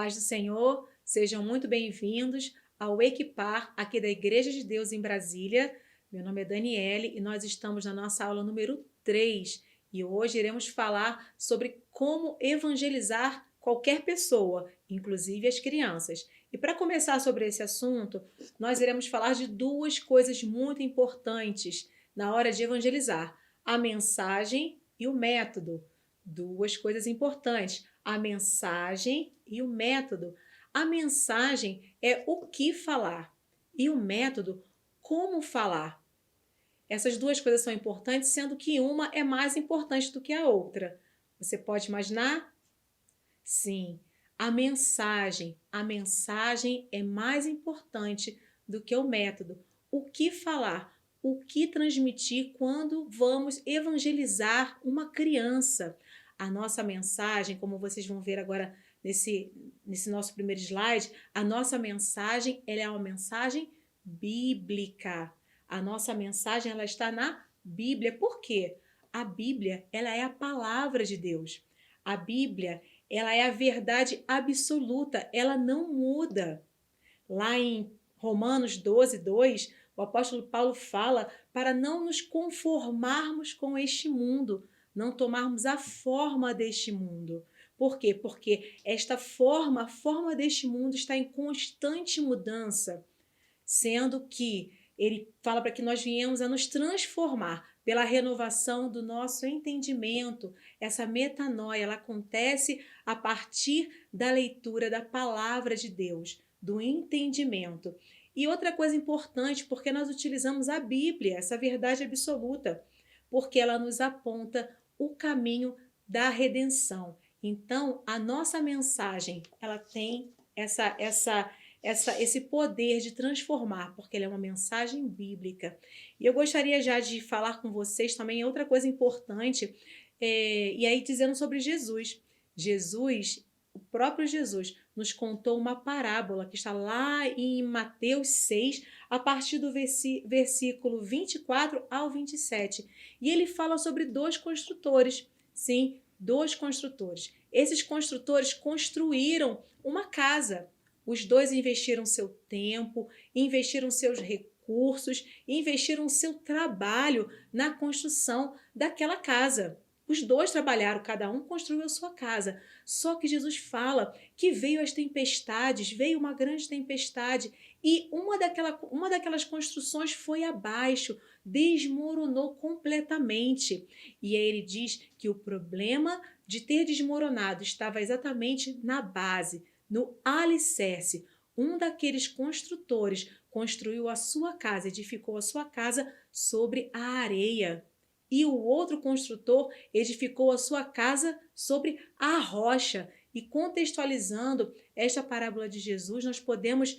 paz do Senhor, sejam muito bem-vindos ao Equipar, aqui da Igreja de Deus em Brasília. Meu nome é Daniele e nós estamos na nossa aula número 3 e hoje iremos falar sobre como evangelizar qualquer pessoa, inclusive as crianças. E para começar sobre esse assunto, nós iremos falar de duas coisas muito importantes na hora de evangelizar: a mensagem e o método. Duas coisas importantes: a mensagem e o método. A mensagem é o que falar e o método, como falar. Essas duas coisas são importantes, sendo que uma é mais importante do que a outra. Você pode imaginar? Sim, a mensagem. A mensagem é mais importante do que o método. O que falar? O que transmitir quando vamos evangelizar uma criança? A nossa mensagem, como vocês vão ver agora nesse nosso primeiro slide, a nossa mensagem ela é uma mensagem bíblica. A nossa mensagem ela está na Bíblia. Por quê? A Bíblia ela é a palavra de Deus. A Bíblia ela é a verdade absoluta, ela não muda. Lá em Romanos 12, 2, o apóstolo Paulo fala para não nos conformarmos com este mundo, não tomarmos a forma deste mundo. Por quê? Porque esta forma, a forma deste mundo está em constante mudança, sendo que ele fala para que nós venhamos a nos transformar pela renovação do nosso entendimento. Essa metanoia, ela acontece a partir da leitura da palavra de Deus, do entendimento. E outra coisa importante, porque nós utilizamos a Bíblia, essa verdade absoluta, porque ela nos aponta o caminho da redenção. Então, a nossa mensagem, ela tem esse poder de transformar, porque ela é uma mensagem bíblica. E eu gostaria já de falar com vocês também outra coisa importante, e aí dizendo sobre Jesus. O próprio Jesus, nos contou uma parábola que está lá em Mateus 6, a partir do versículo 24 ao 27. E ele fala sobre dois construtores. Sim, dois construtores. Esses construtores construíram uma casa. Os dois investiram seu tempo, investiram seus recursos, investiram seu trabalho na construção daquela casa. Os dois trabalharam, cada um construiu a sua casa. Só que Jesus fala que veio as tempestades, veio uma grande tempestade e uma daquelas construções foi abaixo, desmoronou completamente. E aí ele diz que o problema de ter desmoronado estava exatamente na base, no alicerce. Um daqueles construtores construiu a sua casa, edificou a sua casa sobre a areia. E o outro construtor edificou a sua casa sobre a rocha. E contextualizando esta parábola de Jesus, nós podemos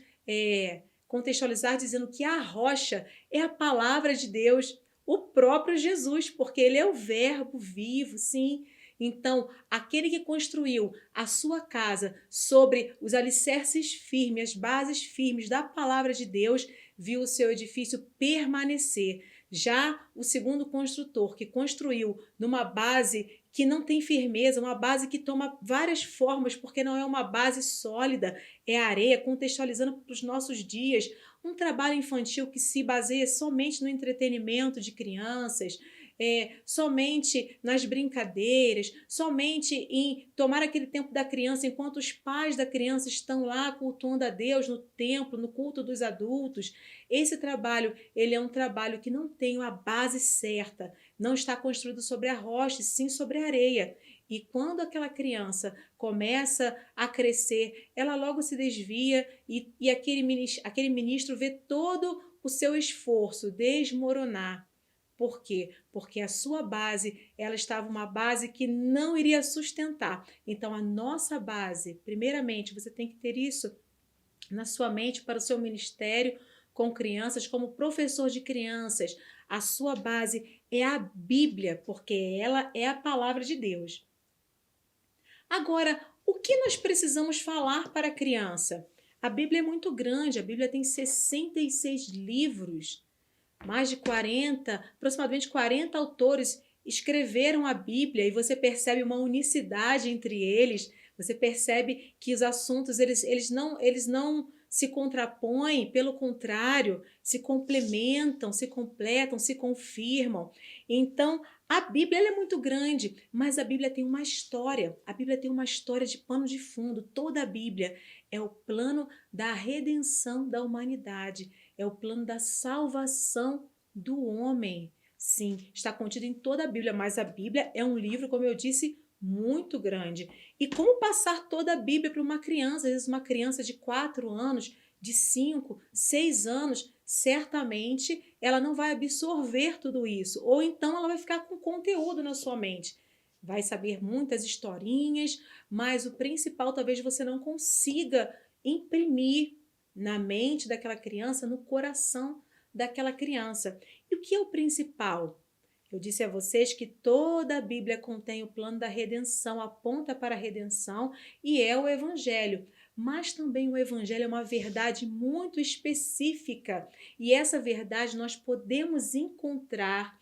contextualizar dizendo que a rocha é a palavra de Deus, o próprio Jesus, porque ele é o verbo vivo, sim. Então, aquele que construiu a sua casa sobre os alicerces firmes, as bases firmes da palavra de Deus, viu o seu edifício permanecer. Já o segundo construtor, que construiu numa base que não tem firmeza, uma base que toma várias formas, porque não é uma base sólida, é areia, contextualizando para os nossos dias, um trabalho infantil que se baseia somente no entretenimento de crianças, somente nas brincadeiras, somente em tomar aquele tempo da criança enquanto os pais da criança estão lá cultuando a Deus no templo, no culto dos adultos. Esse trabalho, ele é um trabalho que não tem a base certa, não está construído sobre a rocha, sim sobre a areia. E quando aquela criança começa a crescer, ela logo se desvia e aquele ministro vê todo o seu esforço desmoronar. Por quê? Porque a sua base, ela estava uma base que não iria sustentar. Então, a nossa base, primeiramente, você tem que ter isso na sua mente para o seu ministério com crianças, como professor de crianças. A sua base é a Bíblia, porque ela é a palavra de Deus. Agora, o que nós precisamos falar para a criança? A Bíblia é muito grande, a Bíblia tem 66 livros. Mais de 40, aproximadamente 40 autores escreveram a Bíblia e você percebe uma unicidade entre eles. Você percebe que os assuntos, eles não se contrapõem, pelo contrário, se complementam, se completam, se confirmam. Então, a Bíblia ela é muito grande, mas a Bíblia tem uma história. A Bíblia tem uma história de pano de fundo. Toda a Bíblia é o plano da redenção da humanidade, é o plano da salvação do homem. Sim, está contido em toda a Bíblia, mas a Bíblia é um livro, como eu disse, muito grande. E como passar toda a Bíblia para uma criança? Às vezes uma criança de 4 anos, de 5, 6 anos, certamente ela não vai absorver tudo isso. Ou então ela vai ficar com conteúdo na sua mente. Vai saber muitas historinhas, mas o principal talvez você não consiga imprimir na mente daquela criança, no coração daquela criança. E o que é o principal? Eu disse a vocês que toda a Bíblia contém o plano da redenção, aponta para a redenção e é o Evangelho. Mas também o Evangelho é uma verdade muito específica e essa verdade nós podemos encontrá-la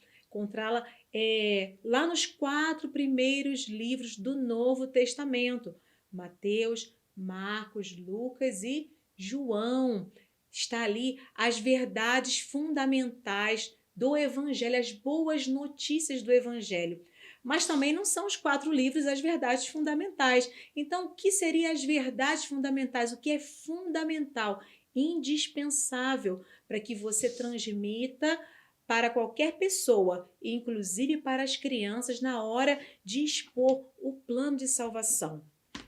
lá nos 4 primeiros livros do Novo Testamento: Mateus, Marcos, Lucas e João. Está ali as verdades fundamentais do Evangelho, as boas notícias do Evangelho. Mas também não são os 4 livros as verdades fundamentais. Então, o que seriam as verdades fundamentais? O que é fundamental, indispensável para que você transmita para qualquer pessoa, inclusive para as crianças, na hora de expor o plano de salvação?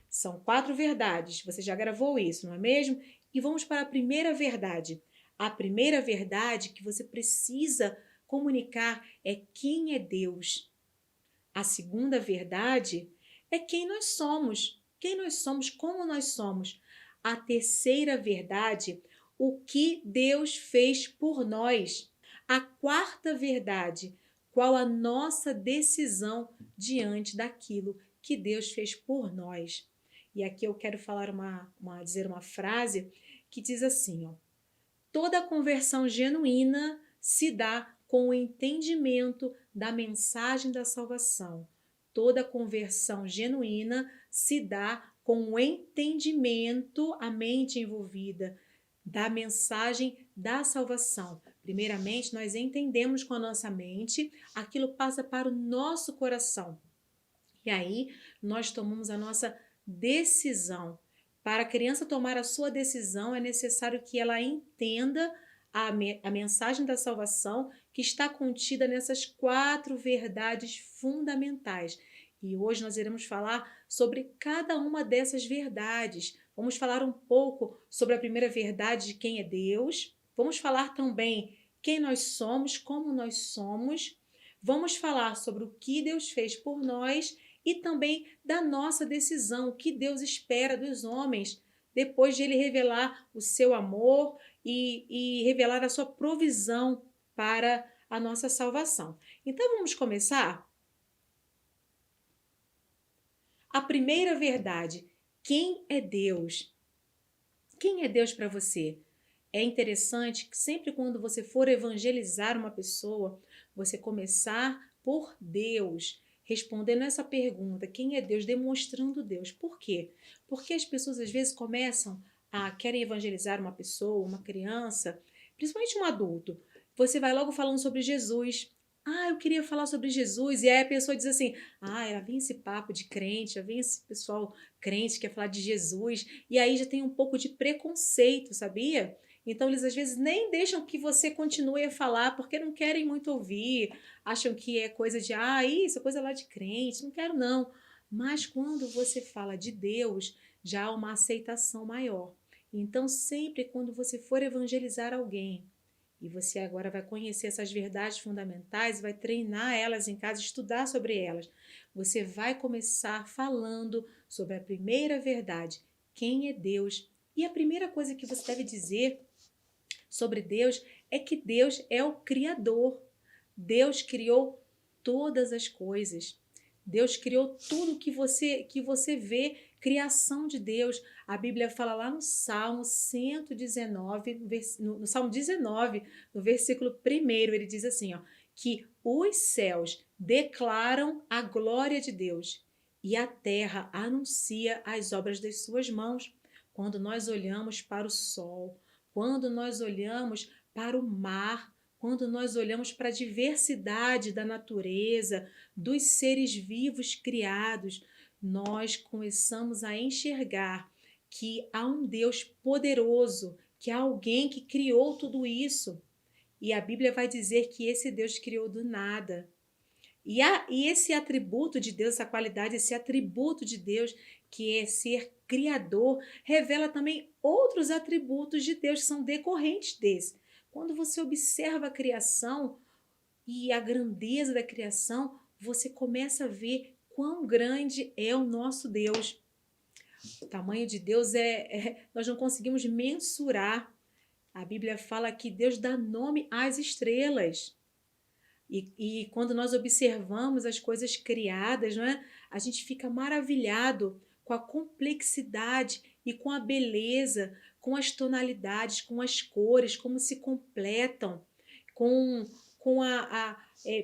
São 4 verdades. Você já gravou isso, não é mesmo? E vamos para a primeira verdade. A primeira verdade que você precisa comunicar é quem é Deus. A segunda verdade é quem nós somos. Quem nós somos, como nós somos. A terceira verdade, o que Deus fez por nós. A quarta verdade, qual a nossa decisão diante daquilo que Deus fez por nós. E aqui eu quero falar dizer uma frase que diz assim, ó: toda conversão genuína se dá com o entendimento da mensagem da salvação. Toda conversão genuína se dá com o entendimento, a mente envolvida, da mensagem da salvação. Primeiramente, nós entendemos com a nossa mente, aquilo passa para o nosso coração. E aí, nós tomamos a nossa decisão. Para a criança tomar a sua decisão, é necessário que ela entenda a mensagem da salvação que está contida nessas 4 verdades fundamentais. E hoje nós iremos falar sobre cada uma dessas verdades. Vamos falar um pouco sobre a primeira verdade de quem é Deus. Vamos falar também quem nós somos, como nós somos. Vamos falar sobre o que Deus fez por nós e também da nossa decisão, o que Deus espera dos homens, depois de Ele revelar o seu amor e revelar a sua provisão para a nossa salvação. Então vamos começar? A primeira verdade: quem é Deus? Quem é Deus para você? É interessante que sempre quando você for evangelizar uma pessoa, você começar por Deus, respondendo essa pergunta, quem é Deus? Demonstrando Deus. Por quê? Porque as pessoas às vezes querem evangelizar uma pessoa, uma criança, principalmente um adulto. Você vai logo falando sobre Jesus. Ah, eu queria falar sobre Jesus. E aí a pessoa diz assim, ela vem esse papo de crente, já vem esse pessoal crente que quer falar de Jesus. E aí já tem um pouco de preconceito, sabia? Então, eles às vezes nem deixam que você continue a falar porque não querem muito ouvir, acham que é coisa de, isso é coisa lá de crente, não quero não. Mas quando você fala de Deus, já há uma aceitação maior. Então, sempre quando você for evangelizar alguém, e você agora vai conhecer essas verdades fundamentais, vai treinar elas em casa, estudar sobre elas, você vai começar falando sobre a primeira verdade, quem é Deus. E a primeira coisa que você deve dizer sobre Deus é que Deus é o Criador. Deus criou todas as coisas. Deus criou tudo que você vê, criação de Deus. A Bíblia fala lá no Salmo 119, no Salmo 19, no versículo 1, ele diz assim, ó, que os céus declaram a glória de Deus e a terra anuncia as obras das suas mãos. Quando nós olhamos para o sol, quando nós olhamos para o mar, quando nós olhamos para a diversidade da natureza, dos seres vivos criados, nós começamos a enxergar que há um Deus poderoso, que há alguém que criou tudo isso. E a Bíblia vai dizer que esse Deus criou do nada. E esse atributo de Deus, essa qualidade, esse atributo de Deus, que é ser criador, revela também outros atributos de Deus que são decorrentes desse. Quando você observa a criação e a grandeza da criação, você começa a ver quão grande é o nosso Deus. O tamanho de Deus nós não conseguimos mensurar. A Bíblia fala que Deus dá nome às estrelas. E quando nós observamos as coisas criadas, não é? A gente fica maravilhado com a complexidade e com a beleza, com as tonalidades, com as cores, como se completam, com, com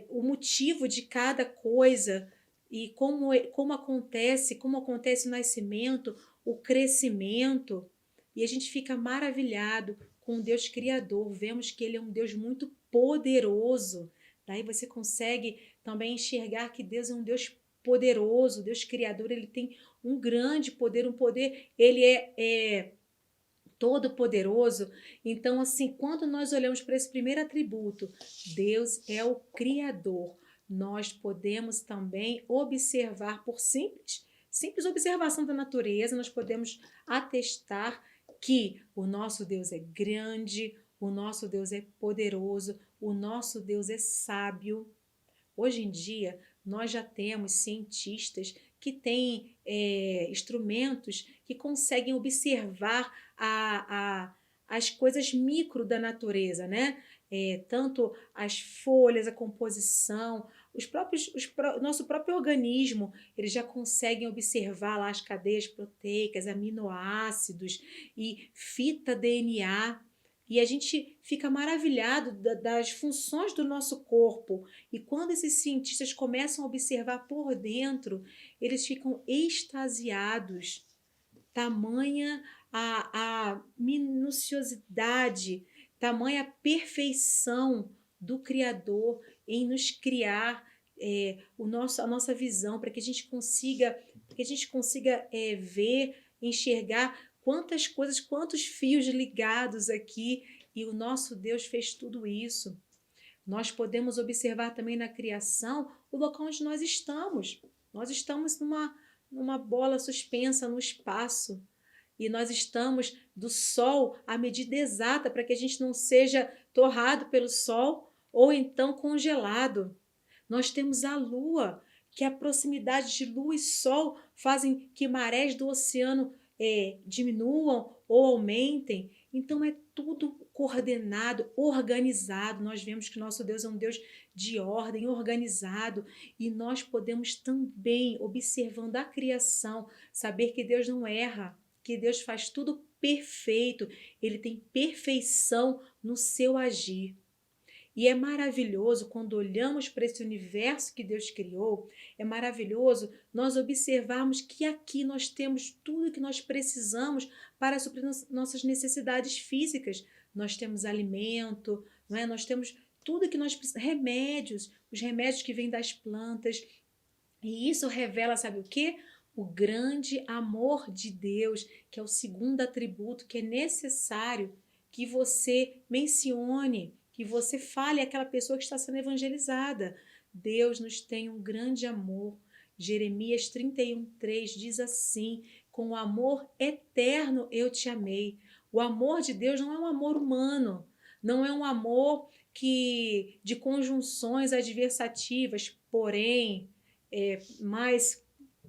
o motivo de cada coisa e como acontece o nascimento, o crescimento. E a gente fica maravilhado com o Deus Criador. Vemos que Ele é um Deus muito poderoso. Daí você consegue também enxergar que Deus é um Deus poderoso, Deus Criador, Ele tem um grande poder, Ele é todo poderoso. Então, assim, quando nós olhamos para esse primeiro atributo, Deus é o Criador, nós podemos também observar por simples observação da natureza, nós podemos atestar que o nosso Deus é grande, o nosso Deus é poderoso, o nosso Deus é sábio. Hoje em dia, nós já temos cientistas que têm instrumentos que conseguem observar as coisas micro da natureza, né? Tanto as folhas, a composição, nosso próprio organismo, eles já conseguem observar lá as cadeias proteicas, aminoácidos e fita DNA. E a gente fica maravilhado das funções do nosso corpo. E quando esses cientistas começam a observar por dentro, eles ficam extasiados. Tamanha a minuciosidade, tamanha a perfeição do Criador em nos criar a nossa visão, para que a gente consiga, ver, enxergar quantas coisas, quantos fios ligados aqui, e o nosso Deus fez tudo isso. Nós podemos observar também na criação o local onde nós estamos. Nós estamos numa bola suspensa no espaço. E nós estamos do sol à medida exata para que a gente não seja torrado pelo sol ou então congelado. Nós temos a lua, que a proximidade de lua e sol fazem que marés do oceano diminuam ou aumentem. Então é tudo coordenado, organizado. Nós vemos que nosso Deus é um Deus de ordem, organizado, e nós podemos também, observando a criação, saber que Deus não erra, que Deus faz tudo perfeito, Ele tem perfeição no seu agir. E é maravilhoso quando olhamos para esse universo que Deus criou, é maravilhoso nós observarmos que aqui nós temos tudo que nós precisamos para suprir nossas necessidades físicas. Nós temos alimento, não é? Nós temos tudo que nós precisamos, remédios, os remédios que vêm das plantas. E isso revela, sabe o quê? O grande amor de Deus, que é o segundo atributo que é necessário que você mencione, que você fale àquela pessoa que está sendo evangelizada. Deus nos tem um grande amor. Jeremias 31:3 diz assim: com amor eterno eu te amei. O amor de Deus não é um amor humano, não é um amor de conjunções adversativas, porém,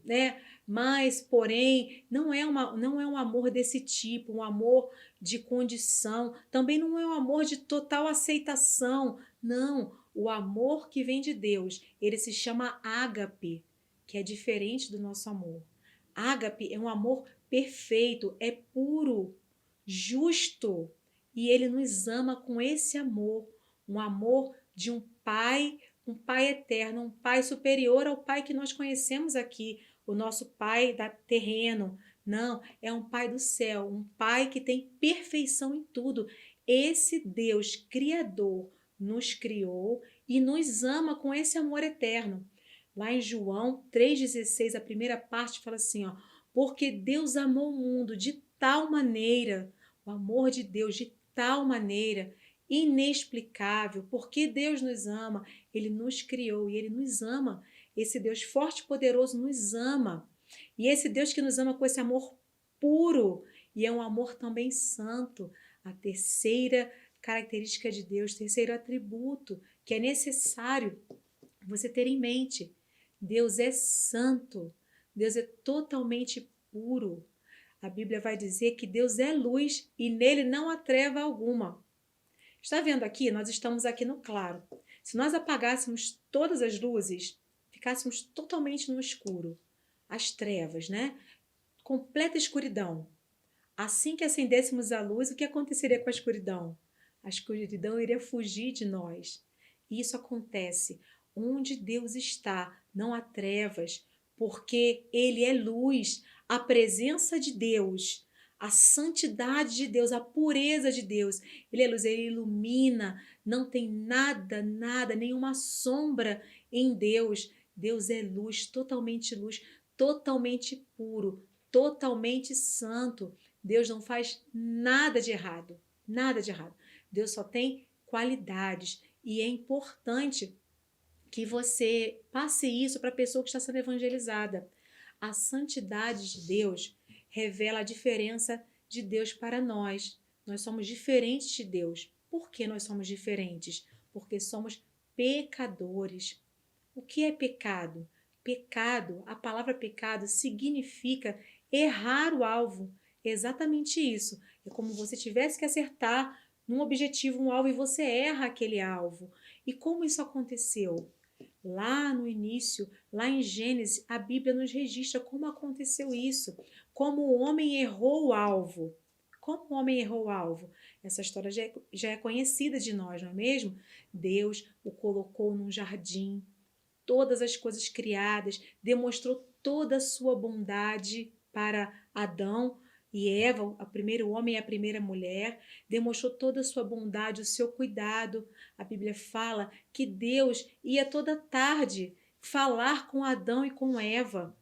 né? Mas, porém, não é um amor desse tipo, um amor de condição. Também não é um amor de total aceitação. Não, o amor que vem de Deus, ele se chama ágape, que é diferente do nosso amor. Ágape é um amor perfeito, é puro, justo, e ele nos ama com esse amor, um amor de um pai, um pai eterno, um pai superior ao pai que nós conhecemos aqui, o nosso pai terreno. Não, é um pai do céu, um pai que tem perfeição em tudo. Esse Deus criador nos criou e nos ama com esse amor eterno. Lá em João 3,16, a primeira parte fala assim, ó, porque Deus amou o mundo de tal maneira, o amor de Deus de tal maneira, inexplicável, porque Deus nos ama, Ele nos criou e Ele nos ama. Esse Deus forte e poderoso nos ama. E esse Deus que nos ama com esse amor puro, e é um amor também santo, a terceira característica de Deus, terceiro atributo que é necessário você ter em mente. Deus é santo, Deus é totalmente puro. A Bíblia vai dizer que Deus é luz e nele não há treva alguma. Está vendo aqui? Nós estamos aqui no claro. Se nós apagássemos todas as luzes, ficássemos totalmente no escuro, as trevas, né? Completa escuridão. Assim que acendêssemos a luz, o que aconteceria com a escuridão? A escuridão iria fugir de nós. E isso acontece onde Deus está, não há trevas, porque Ele é luz, a presença de Deus, a santidade de Deus, a pureza de Deus. Ele é luz, Ele ilumina, não tem nada, nenhuma sombra em Deus. Deus é luz, totalmente puro, totalmente santo. Deus não faz nada de errado, nada de errado. Deus só tem qualidades e é importante que você passe isso para a pessoa que está sendo evangelizada. A santidade de Deus revela a diferença de Deus para nós. Nós somos diferentes de Deus. Por que nós somos diferentes? Porque somos pecadores. O que é pecado? Pecado, a palavra pecado significa errar o alvo. É exatamente isso. É como se você tivesse que acertar num objetivo, um alvo, e você erra aquele alvo. E como isso aconteceu? Lá no início, lá em Gênesis, a Bíblia nos registra como aconteceu isso, como o homem errou o alvo. Como o homem errou o alvo? Essa história já é conhecida de nós, não é mesmo? Deus o colocou num jardim, todas as coisas criadas, demonstrou toda a sua bondade para Adão e Eva, o primeiro homem e a primeira mulher, demonstrou toda a sua bondade, o seu cuidado. A Bíblia fala que Deus ia toda tarde falar com Adão e com Eva.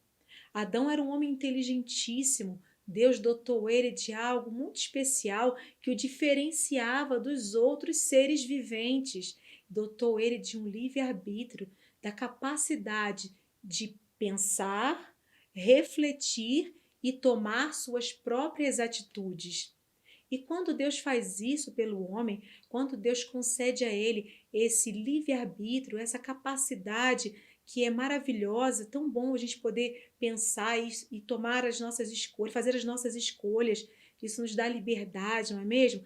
Adão era um homem inteligentíssimo. Deus dotou ele de algo muito especial que o diferenciava dos outros seres viventes. Dotou ele de um livre-arbítrio, da capacidade de pensar, refletir e tomar suas próprias atitudes. E quando Deus faz isso pelo homem, quando Deus concede a ele esse livre-arbítrio, essa capacidade que é maravilhosa, tão bom a gente poder pensar e tomar as nossas escolhas, fazer as nossas escolhas, isso nos dá liberdade, não é mesmo?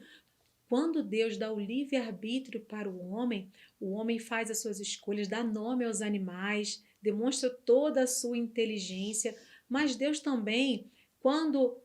Quando Deus dá o livre-arbítrio para o homem faz as suas escolhas, dá nome aos animais, demonstra toda a sua inteligência, mas Deus também, quando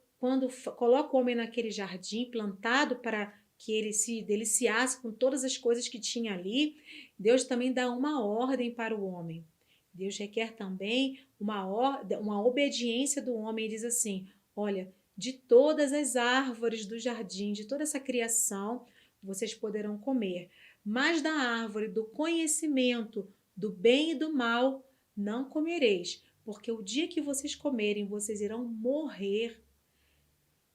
coloca o homem naquele jardim plantado para que ele se deliciasse com todas as coisas que tinha ali, Deus também dá uma ordem para o homem. Deus requer também uma obediência do homem e diz assim: olha, de todas as árvores do jardim, de toda essa criação, vocês poderão comer, mas da árvore do conhecimento do bem e do mal não comereis, porque o dia que vocês comerem, vocês irão morrer.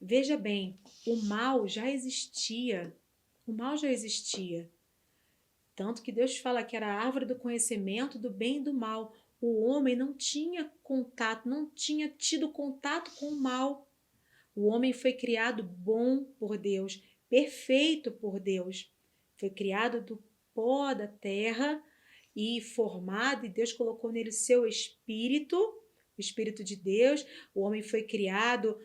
Veja bem, o mal já existia. O mal já existia. Tanto que Deus fala que era a árvore do conhecimento do bem e do mal. O homem não tinha contato, não tinha tido contato com o mal. O homem foi criado bom por Deus, perfeito por Deus. Foi criado do pó da terra e formado, e Deus colocou nele seu espírito, o Espírito de Deus. O homem foi criado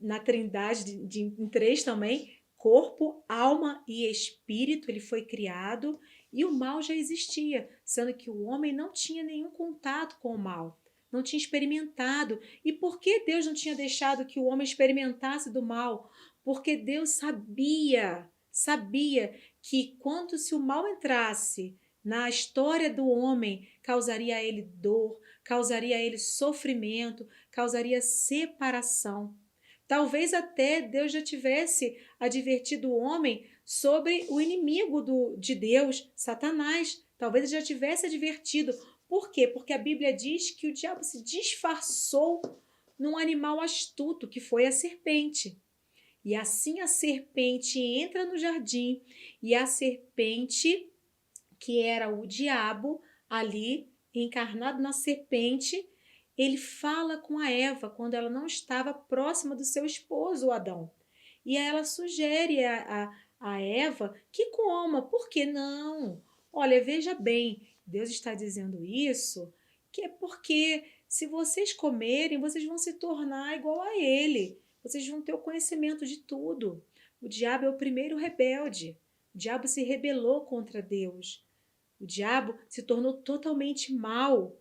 na Trindade, em três também, corpo, alma e espírito, ele foi criado, e o mal já existia, sendo que o homem não tinha nenhum contato com o mal, não tinha experimentado. E por que Deus não tinha deixado que o homem experimentasse do mal? Porque Deus sabia que quando se o mal entrasse na história do homem, causaria a ele dor, causaria a ele sofrimento, causaria separação. Talvez até Deus já tivesse advertido o homem sobre o inimigo de Deus, Satanás. Talvez ele já tivesse advertido. Por quê? Porque a Bíblia diz que o diabo se disfarçou num animal astuto, que foi a serpente. E assim a serpente entra no jardim e a serpente, que era o diabo ali encarnado na serpente, ele fala com a Eva quando ela não estava próxima do seu esposo, Adão. E aí ela sugere a Eva que coma. Por que não? Olha, veja bem, Deus está dizendo isso, que é porque se vocês comerem, vocês vão se tornar igual a ele. Vocês vão ter o conhecimento de tudo. O diabo é o primeiro rebelde. O diabo se rebelou contra Deus. O diabo se tornou totalmente mau.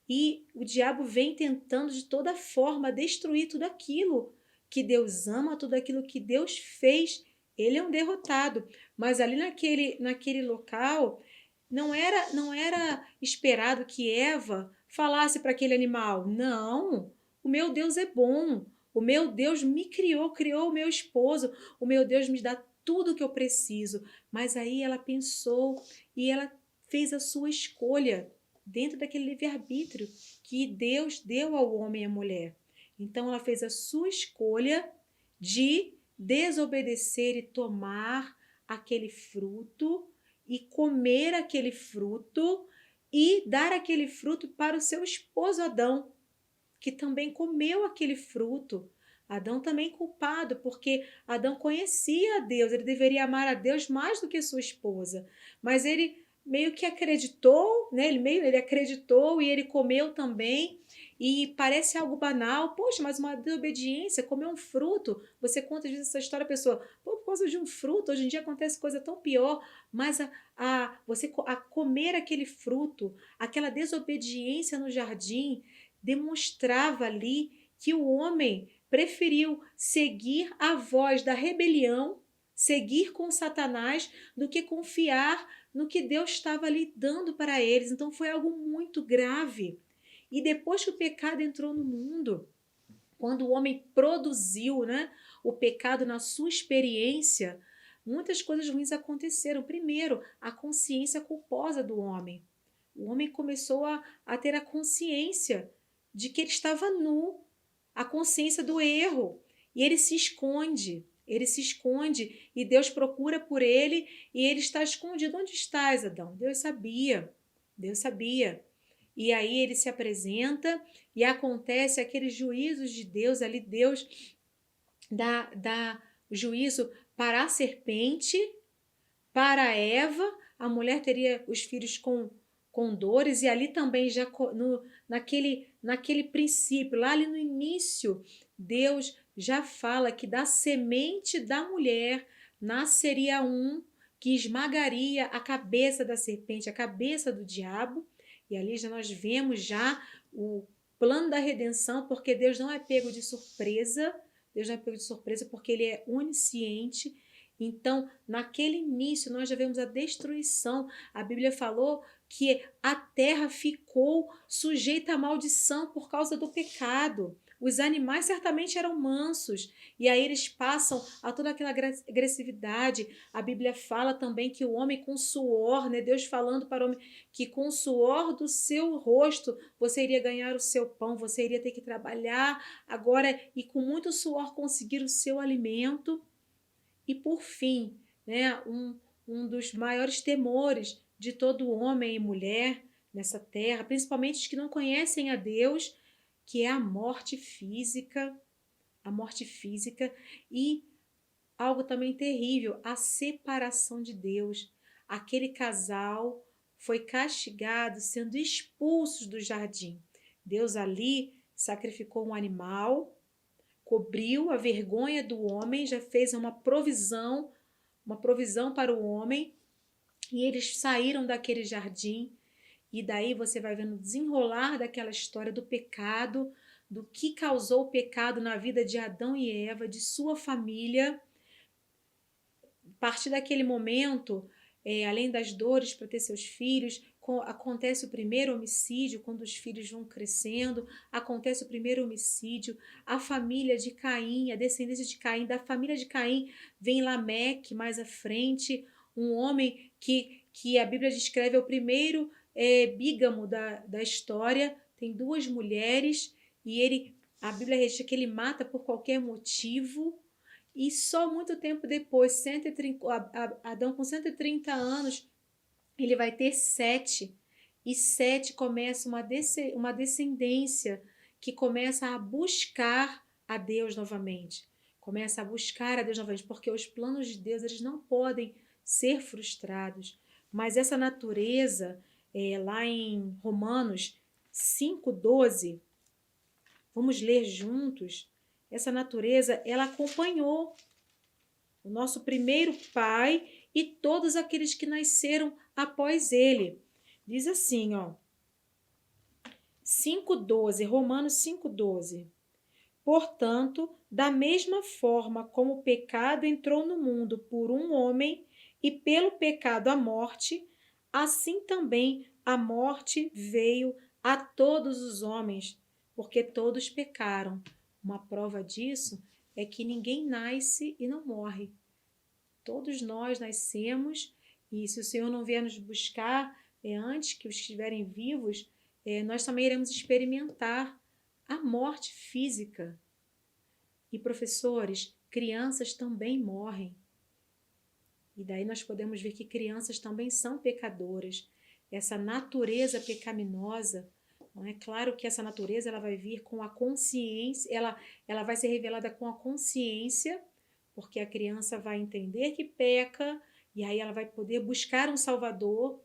E o diabo vem tentando de toda forma destruir tudo aquilo que Deus ama, tudo aquilo que Deus fez. Ele é um derrotado. Mas ali naquele local, não era esperado que Eva falasse para aquele animal: não, o meu Deus é bom. O meu Deus me criou, criou o meu esposo. O meu Deus me dá tudo o que eu preciso. Mas aí ela pensou e ela fez a sua escolha dentro daquele livre-arbítrio que Deus deu ao homem e à mulher. Então ela fez a sua escolha de desobedecer e tomar aquele fruto e comer aquele fruto e dar aquele fruto para o seu esposo Adão, que também comeu aquele fruto. Adão também culpado, porque Adão conhecia a Deus, ele deveria amar a Deus mais do que sua esposa, mas ele meio que acreditou, né? Ele acreditou e ele comeu também. E parece algo banal, poxa, mas uma desobediência, comer um fruto. Você conta às vezes essa história, a pessoa, pô, por causa de um fruto, hoje em dia acontece coisa tão pior, mas a comer aquele fruto, aquela desobediência no jardim, demonstrava ali que o homem preferiu seguir a voz da rebelião, seguir com Satanás, do que confiar no que Deus estava ali dando para eles. Então foi algo muito grave. E depois que o pecado entrou no mundo, quando o homem produziu, né, o pecado na sua experiência, muitas coisas ruins aconteceram. Primeiro, a consciência culposa do homem. O homem começou a ter a consciência de que ele estava nu, a consciência do erro, e ele se esconde. Ele se esconde e Deus procura por ele e ele está escondido. Onde estás, Adão? Deus sabia. Deus sabia. E aí ele se apresenta e acontece aqueles juízos de Deus ali. Deus dá o juízo para a serpente, para Eva. A mulher teria os filhos com dores, e ali também já naquele princípio, lá ali no início, Deus já fala que da semente da mulher nasceria um que esmagaria a cabeça da serpente, a cabeça do diabo. E ali já nós vemos já o plano da redenção, porque Deus não é pego de surpresa. Deus não é pego de surpresa porque ele é onisciente. Então, naquele início, nós já vemos a destruição. A Bíblia falou que a terra ficou sujeita à maldição por causa do pecado. Os animais certamente eram mansos, e aí eles passam a toda aquela agressividade. A Bíblia fala também que o homem com suor, né? Deus falando para o homem que com o suor do seu rosto você iria ganhar o seu pão, você iria ter que trabalhar agora e com muito suor conseguir o seu alimento. E por fim, né, um dos maiores temores de todo homem e mulher nessa terra, principalmente os que não conhecem a Deus, que é a morte física e algo também terrível, a separação de Deus. Aquele casal foi castigado, sendo expulsos do jardim. Deus ali sacrificou um animal, cobriu a vergonha do homem, já fez uma provisão para o homem, e eles saíram daquele jardim. E daí você vai vendo o desenrolar daquela história do pecado, do que causou o pecado na vida de Adão e Eva, de sua família. A partir daquele momento, além das dores para ter seus filhos, acontece o primeiro homicídio, quando os filhos vão crescendo, acontece o primeiro homicídio, a família de Caim, a descendência de Caim, da família de Caim vem Lameque mais à frente, um homem que a Bíblia descreve é o primeiro bígamo da história, tem 2 mulheres e a Bíblia registra que ele mata por qualquer motivo. E só muito tempo depois, 130, Adão com 130 anos, ele vai ter Sete. E Sete começa uma descendência que começa a buscar a Deus novamente. Começa a buscar a Deus novamente, porque os planos de Deus eles não podem ser frustrados. Mas essa natureza, lá em Romanos 5:12, vamos ler juntos. Essa natureza, ela acompanhou o nosso primeiro pai e todos aqueles que nasceram após ele. Diz assim, ó, 5:12, Romanos 5:12. Portanto, da mesma forma como o pecado entrou no mundo por um homem e pelo pecado a morte, assim também a morte veio a todos os homens, porque todos pecaram. Uma prova disso é que ninguém nasce e não morre. Todos nós nascemos e se o Senhor não vier nos buscar antes que os que estiverem vivos, nós também iremos experimentar a morte física. E professores, crianças também morrem. E daí nós podemos ver que crianças também são pecadoras. Essa natureza pecaminosa, não é claro que essa natureza ela vai vir com a consciência, ela vai ser revelada com a consciência, porque a criança vai entender que peca e aí ela vai poder buscar um Salvador,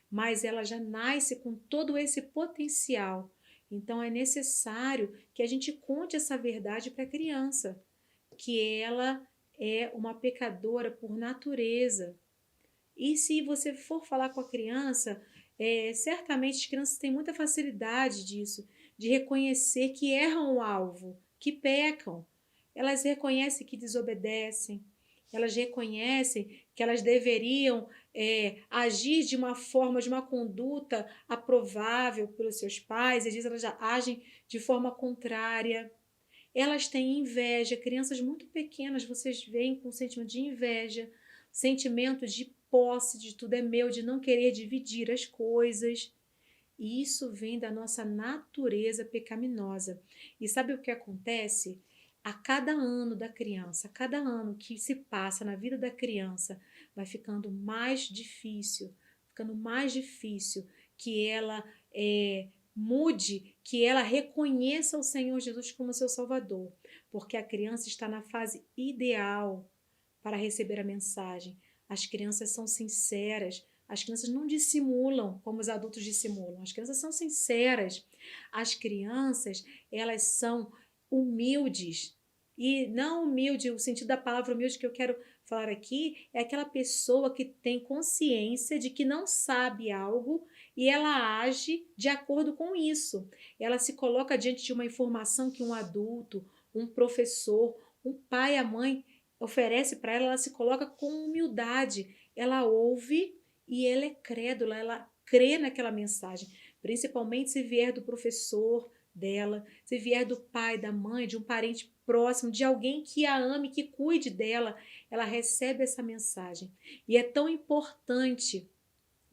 mas ela já nasce com todo esse potencial. Então é necessário que a gente conte essa verdade para a criança, que ela é uma pecadora por natureza. E se você for falar com a criança, certamente as crianças têm muita facilidade disso, de reconhecer que erram o alvo, que pecam. Elas reconhecem que desobedecem, elas reconhecem que elas deveriam agir de uma forma, de uma conduta aprovável pelos seus pais, às vezes elas já agem de forma contrária. Elas têm inveja, crianças muito pequenas, vocês veem com sentimento de inveja, sentimento de posse, de tudo é meu, de não querer dividir as coisas. E isso vem da nossa natureza pecaminosa. E sabe o que acontece? A cada ano da criança, a cada ano que se passa na vida da criança, vai ficando mais difícil que ela mude, que ela reconheça o Senhor Jesus como seu Salvador, porque a criança está na fase ideal para receber a mensagem. As crianças são sinceras, as crianças não dissimulam como os adultos dissimulam, as crianças são sinceras, as crianças, elas são humildes, e não humilde, o sentido da palavra humilde que eu quero falar aqui é aquela pessoa que tem consciência de que não sabe algo e ela age de acordo com isso. Ela se coloca diante de uma informação que um adulto, um professor, um pai, a mãe oferece para ela, ela se coloca com humildade. Ela ouve e ela é crédula, ela crê naquela mensagem, principalmente se vier do professor dela, se vier do pai, da mãe, de um parente próximo, de alguém que a ame, que cuide dela, ela recebe essa mensagem. E é tão importante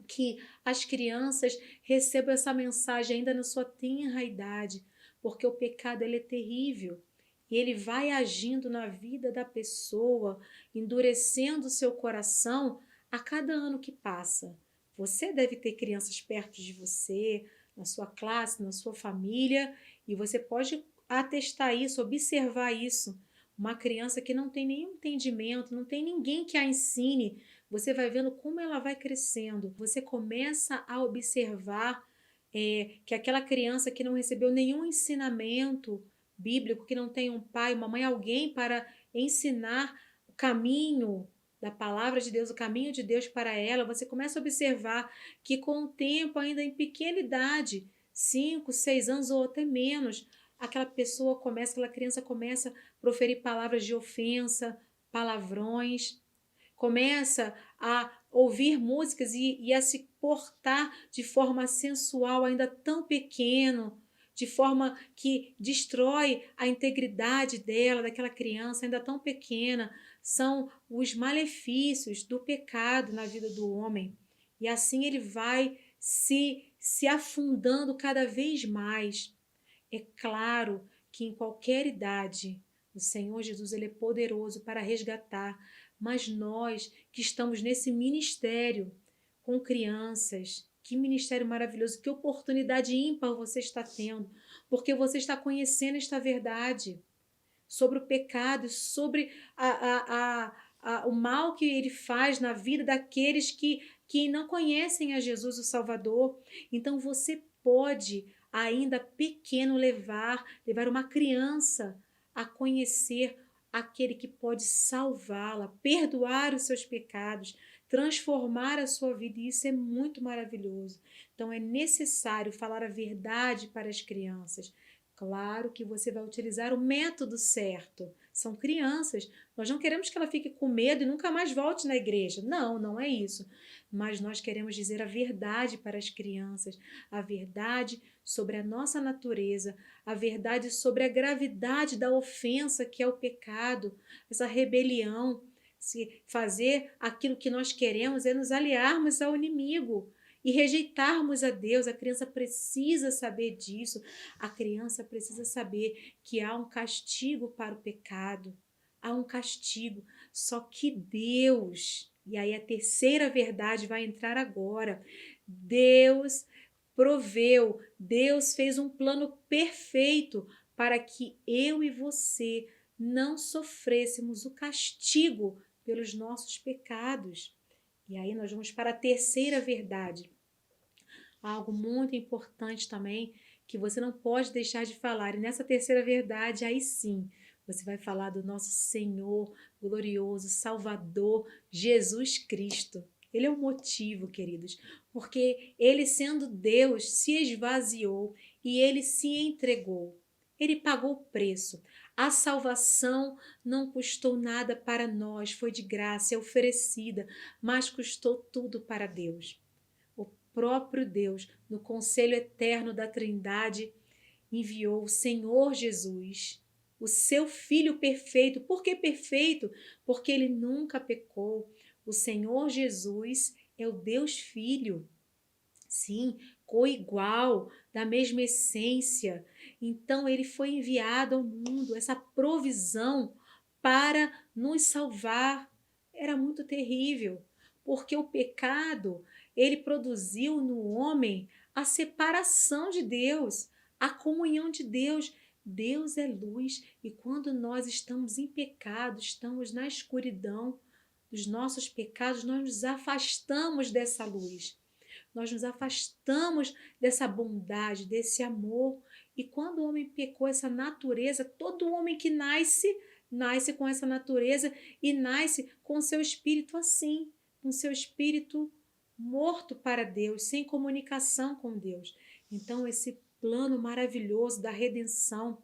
que as crianças recebam essa mensagem ainda na sua tenra idade, porque o pecado ele é terrível. E ele vai agindo na vida da pessoa, endurecendo o seu coração a cada ano que passa. Você deve ter crianças perto de você, na sua classe, na sua família, e você pode atestar isso, observar isso. Uma criança que não tem nenhum entendimento, não tem ninguém que a ensine, você vai vendo como ela vai crescendo. Você começa a observar que aquela criança que não recebeu nenhum ensinamento bíblico, que não tem um pai, uma mãe, alguém para ensinar o caminho da palavra de Deus, o caminho de Deus para ela, você começa a observar que com o tempo, ainda em pequena idade, 5, 6 anos ou até menos, aquela criança começa a proferir palavras de ofensa, palavrões, começa a ouvir músicas e a se portar de forma sensual, ainda tão pequeno, de forma que destrói a integridade dela, daquela criança ainda tão pequena. São os malefícios do pecado na vida do homem. E assim ele vai se afundando cada vez mais. É claro que em qualquer idade, o Senhor Jesus ele é poderoso para resgatar, mas nós que estamos nesse ministério com crianças, que ministério maravilhoso, que oportunidade ímpar você está tendo, porque você está conhecendo esta verdade sobre o pecado, sobre o mal que ele faz na vida daqueles que não conhecem a Jesus o Salvador. Então você pode, ainda pequeno, levar uma criança a conhecer aquele que pode salvá-la, perdoar os seus pecados, transformar a sua vida, e isso é muito maravilhoso. Então é necessário falar a verdade para as crianças. Claro que você vai utilizar o método certo. São crianças. Nós não queremos que ela fique com medo e nunca mais volte na igreja. Não, não é isso. Mas nós queremos dizer a verdade para as crianças, a verdade sobre a nossa natureza, a verdade sobre a gravidade da ofensa que é o pecado, essa rebelião. Se fazer aquilo que nós queremos é nos aliarmos ao inimigo e rejeitarmos a Deus. A criança precisa saber disso. A criança precisa saber que há um castigo para o pecado. Há um castigo. Só que Deus, e aí a terceira verdade vai entrar agora. Deus proveu, Deus fez um plano perfeito para que eu e você não sofrêssemos o castigo pelos nossos pecados. E aí nós vamos para a terceira verdade. Algo muito importante também que você não pode deixar de falar. E nessa terceira verdade, aí sim, você vai falar do nosso Senhor glorioso, Salvador, Jesus Cristo. Ele é o motivo, queridos, porque ele, sendo Deus, se esvaziou e ele se entregou. Ele pagou o preço. A salvação não custou nada para nós, foi de graça, é oferecida, mas custou tudo para Deus. O próprio Deus, no conselho eterno da Trindade, enviou o Senhor Jesus, o seu Filho perfeito. Por que perfeito? Porque ele nunca pecou. O Senhor Jesus é o Deus Filho. Sim, coigual, da mesma essência. Então ele foi enviado ao mundo, essa provisão para nos salvar. Era muito terrível, porque o pecado, ele produziu no homem a separação de Deus, a comunhão de Deus. Deus é luz, e quando nós estamos em pecado, estamos na escuridão dos nossos pecados, nós nos afastamos dessa luz. Nós nos afastamos dessa bondade, desse amor. E quando o homem pecou, essa natureza, todo homem que nasce, nasce com essa natureza e nasce com seu espírito assim, com seu espírito morto para Deus, sem comunicação com Deus. Então, esse plano maravilhoso da redenção,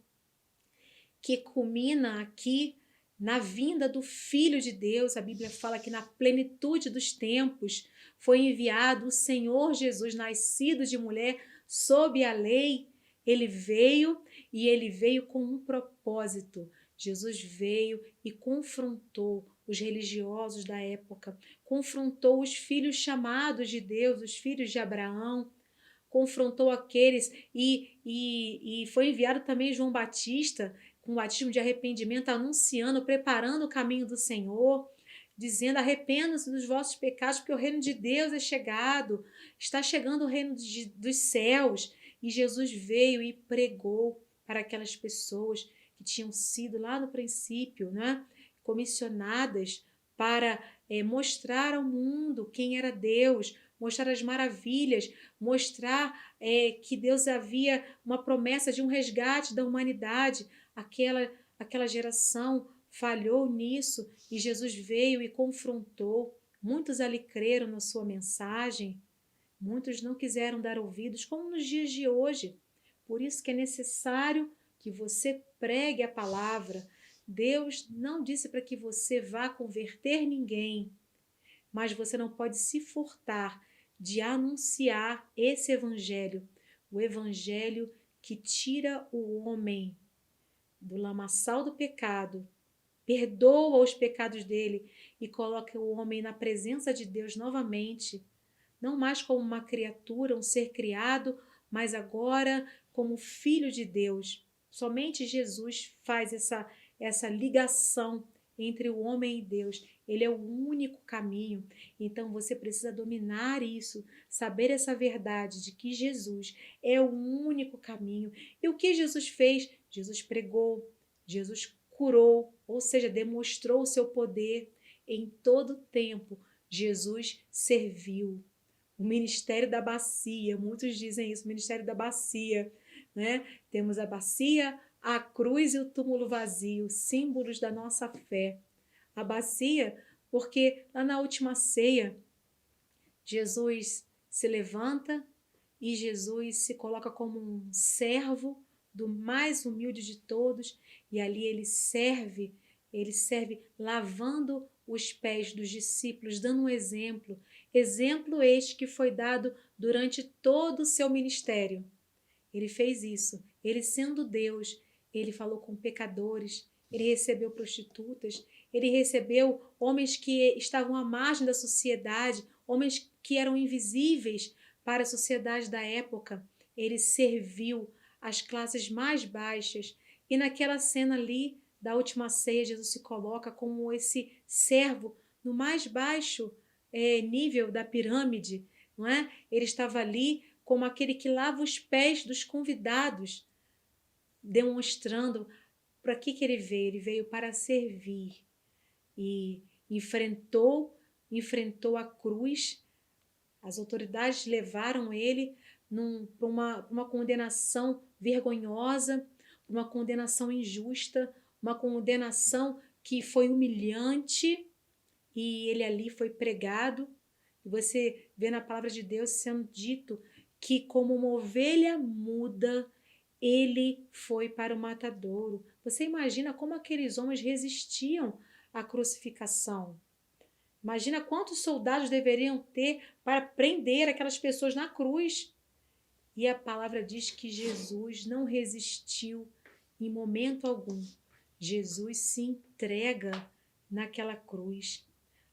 que culmina aqui na vinda do Filho de Deus. A Bíblia fala que na plenitude dos tempos foi enviado o Senhor Jesus, nascido de mulher, sob a lei. Ele veio, e ele veio com um propósito. Jesus veio e confrontou os religiosos da época, confrontou os filhos chamados de Deus, os filhos de Abraão, confrontou aqueles e foi enviado também João Batista com o batismo de arrependimento, anunciando, preparando o caminho do Senhor, dizendo: arrependam-se dos vossos pecados, porque o reino de Deus é chegado, está chegando o reino dos céus. E Jesus veio e pregou para aquelas pessoas que tinham sido lá no princípio, né, comissionadas para mostrar ao mundo quem era Deus, mostrar as maravilhas, mostrar que Deus havia uma promessa de um resgate da humanidade. Aquela geração falhou nisso e Jesus veio e confrontou. Muitos ali creram na sua mensagem, muitos não quiseram dar ouvidos, como nos dias de hoje. Por isso que é necessário que você pregue a palavra. Deus não disse para que você vá converter ninguém, mas você não pode se furtar de anunciar esse evangelho, o evangelho que tira o homem do lamaçal do pecado, perdoa os pecados dele e coloca o homem na presença de Deus novamente, não mais como uma criatura, um ser criado, mas agora como filho de Deus. Somente Jesus faz essa ligação entre o homem e Deus. Ele é o único caminho. Então você precisa dominar isso, saber essa verdade de que Jesus é o único caminho. E o que Jesus fez? Jesus pregou, Jesus curou, ou seja, demonstrou o seu poder em todo o tempo. Jesus serviu. O ministério da bacia, muitos dizem isso, o ministério da bacia, né? Temos a bacia, a cruz e o túmulo vazio, símbolos da nossa fé. A bacia, porque lá na última ceia, Jesus se levanta e Jesus se coloca como um servo do mais humilde de todos, e ali ele serve lavando os pés dos discípulos, dando um exemplo este que foi dado durante todo o seu ministério. Ele fez isso, ele sendo Deus, ele falou com pecadores, ele recebeu prostitutas, ele recebeu homens que estavam à margem da sociedade, homens que eram invisíveis para a sociedade da época. Ele serviu as classes mais baixas. E naquela cena ali da última ceia, Jesus se coloca como esse servo no mais baixo nível da pirâmide, não é? Ele estava ali como aquele que lava os pés dos convidados, demonstrando para que ele veio. Ele veio para servir e enfrentou a cruz. As autoridades levaram ele para uma condenação vergonhosa, uma condenação injusta, uma condenação que foi humilhante, e ele ali foi pregado. E você vê na palavra de Deus sendo dito que, como uma ovelha muda, ele foi para o matadouro. Você imagina como aqueles homens resistiam à crucificação. Imagina quantos soldados deveriam ter para prender aquelas pessoas na cruz. E a palavra diz que Jesus não resistiu em momento algum. Jesus se entrega naquela cruz.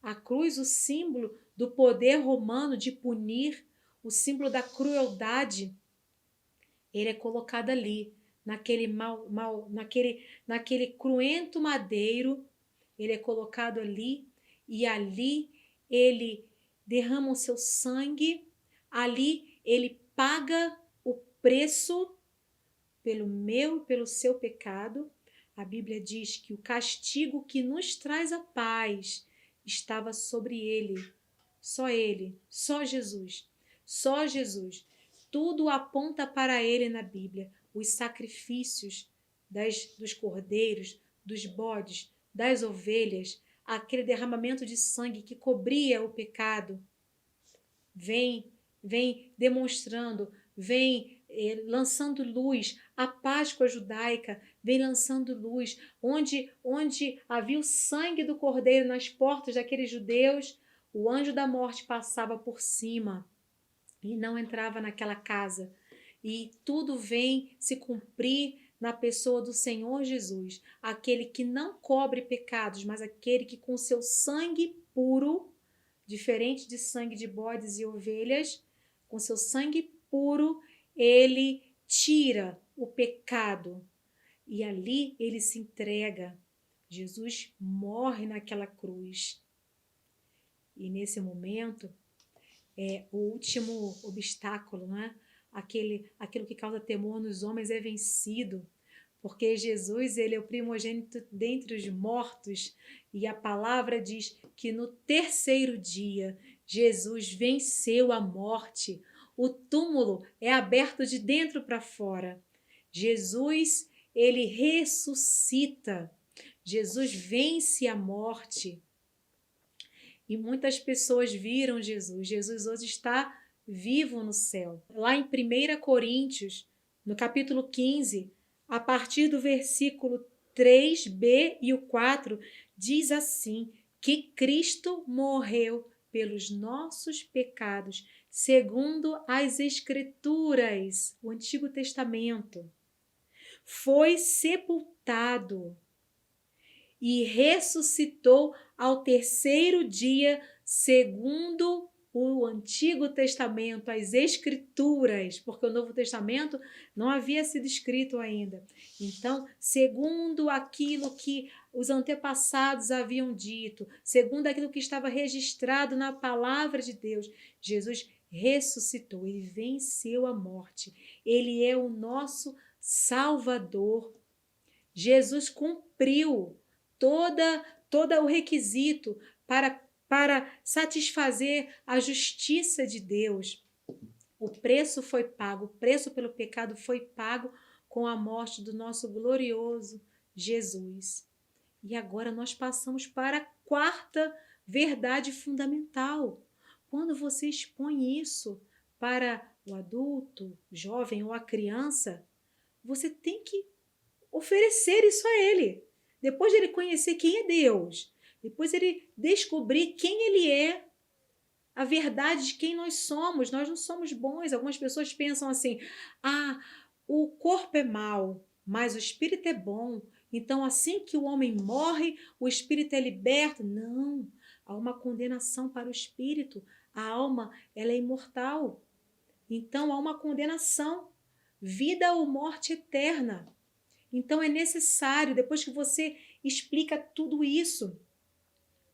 A cruz, o símbolo do poder romano de punir, o símbolo da crueldade, ele é colocado ali, naquele cruento madeiro, ele é colocado ali, e ali ele derrama o seu sangue, ali ele paga o preço pelo meu e pelo seu pecado. A Bíblia diz que o castigo que nos traz a paz estava sobre ele, só Jesus, só Jesus. Tudo aponta para ele na Bíblia. Os sacrifícios dos cordeiros, dos bodes, das ovelhas, aquele derramamento de sangue que cobria o pecado, vem demonstrando, vem lançando luz. A Páscoa judaica vem lançando luz. Onde havia o sangue do cordeiro nas portas daqueles judeus, o anjo da morte passava por cima e não entrava naquela casa. E tudo vem se cumprir na pessoa do Senhor Jesus, aquele que não cobre pecados, mas aquele que com seu sangue puro, diferente de sangue de bodes e ovelhas, com seu sangue puro, ele tira o pecado. E ali ele se entrega. Jesus morre naquela cruz. E nesse momento, o último obstáculo, né? Aquilo que causa temor nos homens é vencido, porque Jesus, ele é o primogênito dentre os mortos, e a palavra diz que no terceiro dia Jesus venceu a morte. O túmulo é aberto de dentro para fora. Jesus, ele ressuscita. Jesus vence a morte. E muitas pessoas viram Jesus. Jesus hoje está vivo no céu. Lá em 1 Coríntios, no capítulo 15, a partir do versículo 3b e o 4, diz assim, que Cristo morreu pelos nossos pecados, segundo as Escrituras, o Antigo Testamento. Foi sepultado e ressuscitou ao terceiro dia, segundo o Antigo Testamento, as Escrituras, porque o Novo Testamento não havia sido escrito ainda. Então, segundo aquilo que os antepassados haviam dito, segundo aquilo que estava registrado na palavra de Deus, Jesus ressuscitou, ele venceu a morte, ele é o nosso Salvador. Jesus cumpriu todo o requisito para satisfazer a justiça de Deus. O preço foi pago, o preço pelo pecado foi pago com a morte do nosso glorioso Jesus. E agora nós passamos para a quarta verdade fundamental. Quando você expõe isso para o adulto, o jovem ou a criança, você tem que oferecer isso a ele. Depois de ele conhecer quem é Deus, depois ele descobrir quem ele é, a verdade de quem nós não somos bons. Algumas pessoas pensam assim, o corpo é mau, mas o espírito é bom. Então, assim que o homem morre, o espírito é liberto. Não, há uma condenação para o espírito. A alma, ela é imortal. Então, há uma condenação, vida ou morte eterna. Então, é necessário, depois que você explica tudo isso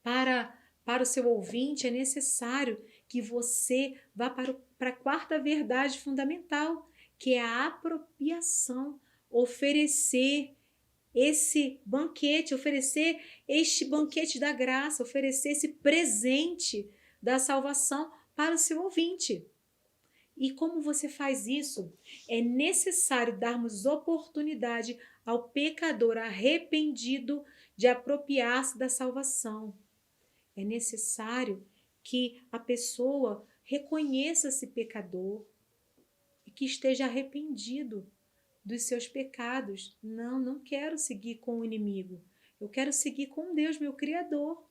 para o seu ouvinte, é necessário que você vá para a quarta verdade fundamental, que é a apropriação, oferecer oferecer este banquete da graça, oferecer esse presente da salvação para o seu ouvinte. E como você faz isso? É necessário darmos oportunidade ao pecador arrependido de apropriar-se da salvação. É necessário que a pessoa reconheça-se pecador e que esteja arrependido dos seus pecados. Não quero seguir com o inimigo. Eu quero seguir com Deus, meu Criador.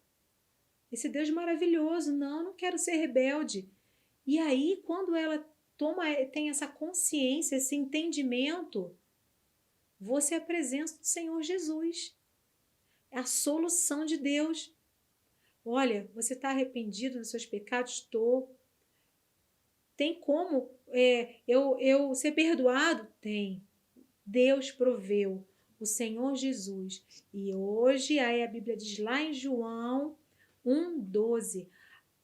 Esse Deus maravilhoso. Não quero ser rebelde. E aí, quando ela tem essa consciência, esse entendimento, você é a presença do Senhor Jesus. É a solução de Deus. Olha, você está arrependido dos seus pecados? Estou. Tem como eu ser perdoado? Tem. Deus proveu, o Senhor Jesus. E hoje, aí a Bíblia diz lá em João 1,12,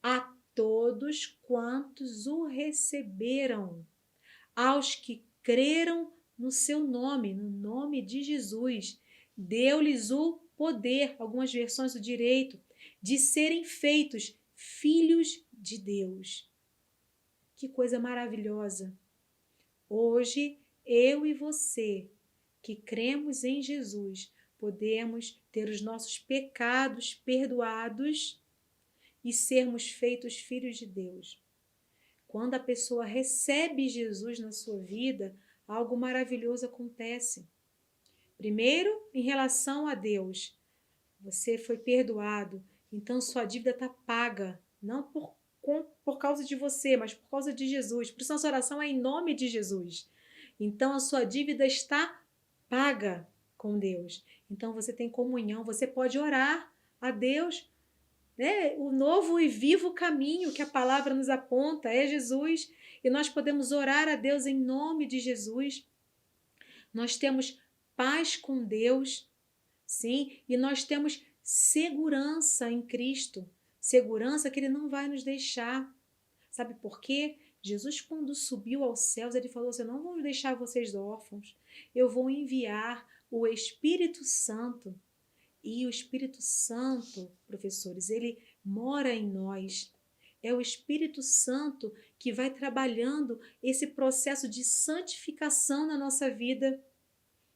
a todos quantos o receberam, aos que creram no seu nome, no nome de Jesus, deu-lhes o poder, algumas versões do direito, de serem feitos filhos de Deus. Que coisa maravilhosa! Hoje, eu e você, que cremos em Jesus, podemos ter os nossos pecados perdoados e sermos feitos filhos de Deus. Quando a pessoa recebe Jesus na sua vida, algo maravilhoso acontece. Primeiro, em relação a Deus, você foi perdoado, então sua dívida está paga, não por causa de você, mas por causa de Jesus. Por isso nossa oração é em nome de Jesus. Então a sua dívida está paga com Deus. Então você tem comunhão, você pode orar a Deus, né? O novo e vivo caminho que a palavra nos aponta é Jesus, e nós podemos orar a Deus em nome de Jesus. Nós temos paz com Deus, sim, e nós temos segurança em Cristo, segurança que Ele não vai nos deixar. Sabe por quê? Jesus, quando subiu aos céus, Ele falou assim, eu não vou deixar vocês órfãos, eu vou enviar o Espírito Santo. E o Espírito Santo, professores, ele mora em nós. É o Espírito Santo que vai trabalhando esse processo de santificação na nossa vida,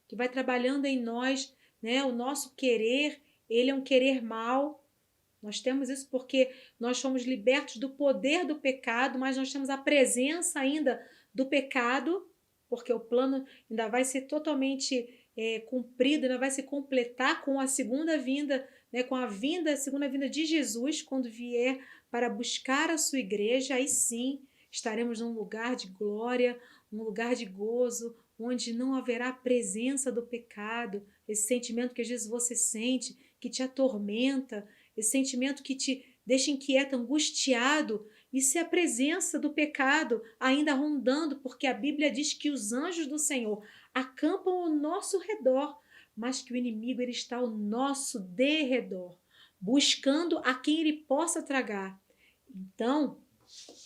que vai trabalhando em nós, né? O nosso querer, ele é um querer mau. Nós temos isso porque nós somos libertos do poder do pecado, mas nós temos a presença ainda do pecado, porque o plano ainda vai ser totalmente cumprido, ainda vai se completar com a segunda vinda, né, com a segunda vinda de Jesus, quando vier para buscar a sua igreja, aí sim estaremos num lugar de glória, um lugar de gozo, onde não haverá a presença do pecado, esse sentimento que às vezes você sente, que te atormenta, esse sentimento que te deixa inquieto, angustiado. Isso é a presença do pecado ainda rondando, porque a Bíblia diz que os anjos do Senhor acampam ao nosso redor, mas que o inimigo ele está ao nosso derredor, buscando a quem ele possa tragar. Então,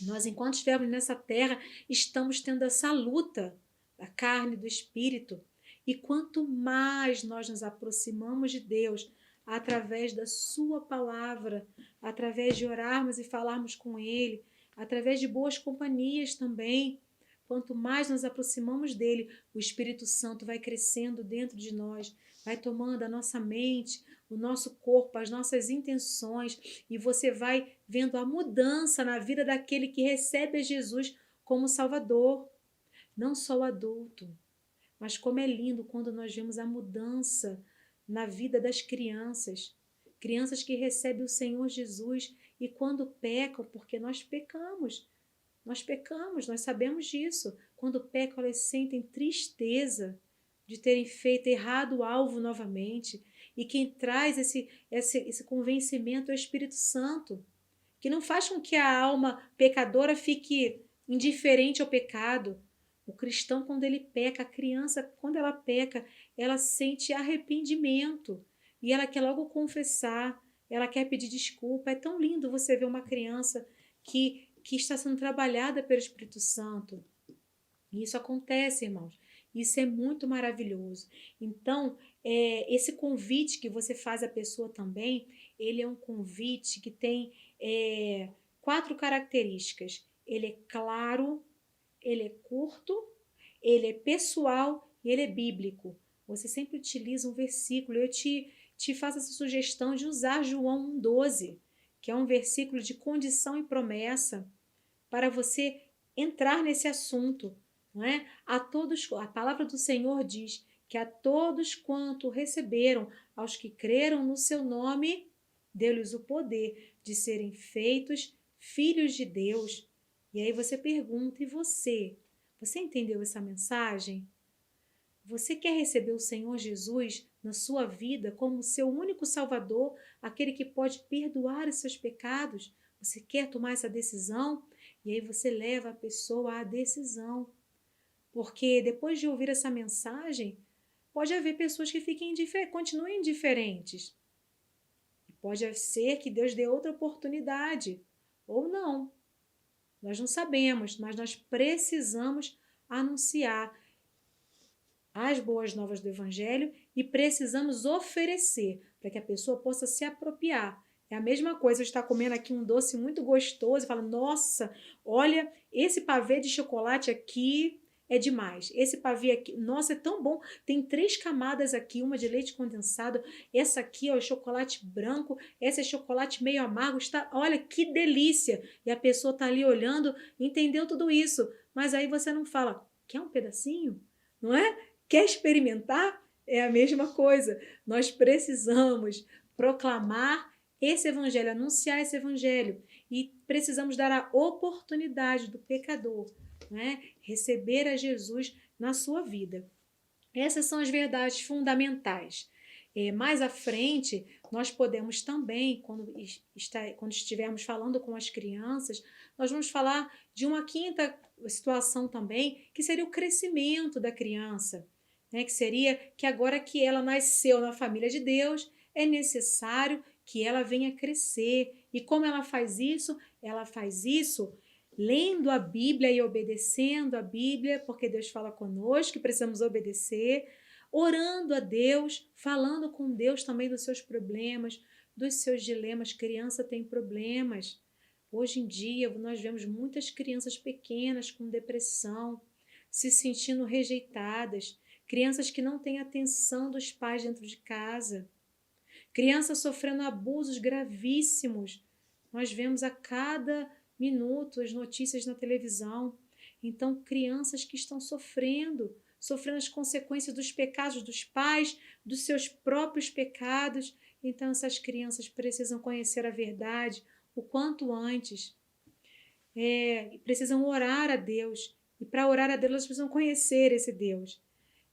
nós, enquanto estivermos nessa terra, estamos tendo essa luta da carne e do espírito. E quanto mais nós nos aproximamos de Deus, através da sua palavra, através de orarmos e falarmos com Ele, através de boas companhias também, quanto mais nos aproximamos dele, o Espírito Santo vai crescendo dentro de nós, vai tomando a nossa mente, o nosso corpo, as nossas intenções, e você vai vendo a mudança na vida daquele que recebe a Jesus como Salvador. Não só o adulto, mas como é lindo quando nós vemos a mudança na vida das crianças. Crianças que recebem o Senhor Jesus e quando pecam, porque nós pecamos, nós sabemos disso. Quando pecam, elas sentem tristeza de terem feito errado o alvo novamente. E quem traz esse convencimento é o Espírito Santo, que não faz com que a alma pecadora fique indiferente ao pecado. O cristão, quando ele peca, a criança, quando ela peca, ela sente arrependimento e ela quer logo confessar, ela quer pedir desculpa. É tão lindo você ver uma criança que está sendo trabalhada pelo Espírito Santo. E isso acontece, irmãos. Isso é muito maravilhoso. Então, esse convite que você faz à pessoa também, ele é um convite que tem 4 características. Ele é claro, ele é curto, ele é pessoal e ele é bíblico. Você sempre utiliza um versículo. Eu te faço essa sugestão de usar João 1,12, que é um versículo de condição e promessa, para você entrar nesse assunto. Não é? A todos, a palavra do Senhor diz que a todos quanto receberam, aos que creram no seu nome, deu-lhes o poder de serem feitos filhos de Deus. E aí você pergunta, e você? Você entendeu essa mensagem? Você quer receber o Senhor Jesus na sua vida como seu único Salvador, aquele que pode perdoar os seus pecados? Você quer tomar essa decisão? E aí você leva a pessoa à decisão. Porque depois de ouvir essa mensagem, pode haver pessoas que continuem indiferentes. Pode ser que Deus dê outra oportunidade, ou não. Nós não sabemos, mas nós precisamos anunciar as boas novas do Evangelho e precisamos oferecer para que a pessoa possa se apropriar. É a mesma coisa, eu estar comendo aqui um doce muito gostoso e falar, nossa, olha, esse pavê de chocolate aqui é demais. Esse pavê aqui, nossa, é tão bom. Tem 3 camadas aqui, uma de leite condensado, essa aqui ó, é chocolate branco, essa é chocolate meio amargo, está, olha que delícia. E a pessoa está ali olhando, entendeu tudo isso, mas aí você não fala, quer um pedacinho? Não é? Quer experimentar? É a mesma coisa. Nós precisamos proclamar esse evangelho, anunciar esse evangelho e precisamos dar a oportunidade do pecador, né, querer a Jesus na sua vida. Essas são as verdades fundamentais. Mais à frente, nós podemos também, quando estivermos falando com as crianças, nós vamos falar de uma quinta situação também, que seria o crescimento da criança, né? Que seria que agora que ela nasceu na família de Deus, é necessário que ela venha crescer. E como ela faz isso? Ela faz isso lendo a Bíblia e obedecendo a Bíblia, porque Deus fala conosco que precisamos obedecer, orando a Deus, falando com Deus também dos seus problemas, dos seus dilemas. Criança tem problemas. Hoje em dia, nós vemos muitas crianças pequenas com depressão, se sentindo rejeitadas, crianças que não têm atenção dos pais dentro de casa, crianças sofrendo abusos gravíssimos. Nós vemos a cada minuto as notícias na televisão. Então, crianças que estão sofrendo as consequências dos pecados dos pais, dos seus próprios pecados. Então, essas crianças precisam conhecer a verdade, o quanto antes. E precisam orar a Deus. E para orar a Deus, elas precisam conhecer esse Deus.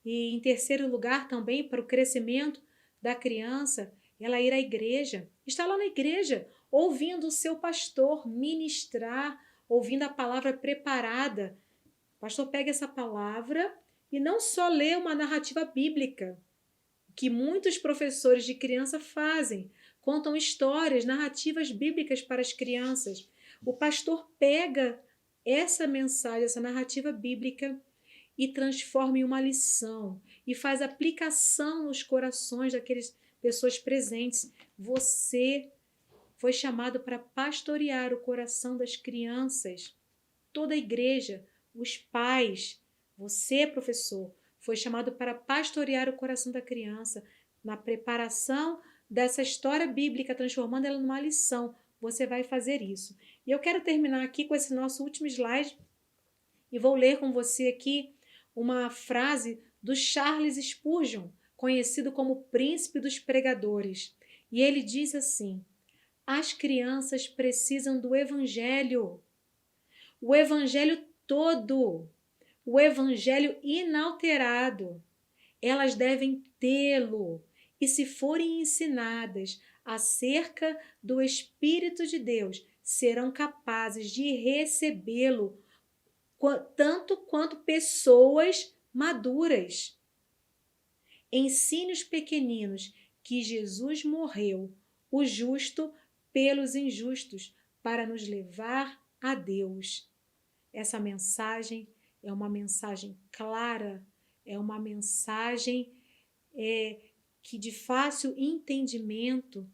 E em terceiro lugar, também, para o crescimento da criança, ela ir à igreja. Estar lá na igreja, ouvindo o seu pastor ministrar, ouvindo a palavra preparada. O pastor pega essa palavra e não só lê uma narrativa bíblica, que muitos professores de criança fazem, contam histórias, narrativas bíblicas para as crianças. O pastor pega essa mensagem, essa narrativa bíblica e transforma em uma lição e faz aplicação nos corações daquelas pessoas presentes. Você foi chamado para pastorear o coração das crianças. Toda a igreja, os pais, você, professor, foi chamado para pastorear o coração da criança na preparação dessa história bíblica, transformando ela numa lição. Você vai fazer isso. E eu quero terminar aqui com esse nosso último slide e vou ler com você aqui uma frase do Charles Spurgeon, conhecido como príncipe dos pregadores. E ele diz assim: as crianças precisam do evangelho. O evangelho todo, o evangelho inalterado. Elas devem tê-lo e, se forem ensinadas acerca do Espírito de Deus, serão capazes de recebê-lo tanto quanto pessoas maduras. Ensine os pequeninos que Jesus morreu, o justo pelos injustos, para nos levar a Deus. Essa mensagem é uma mensagem clara, é uma mensagem que de fácil entendimento.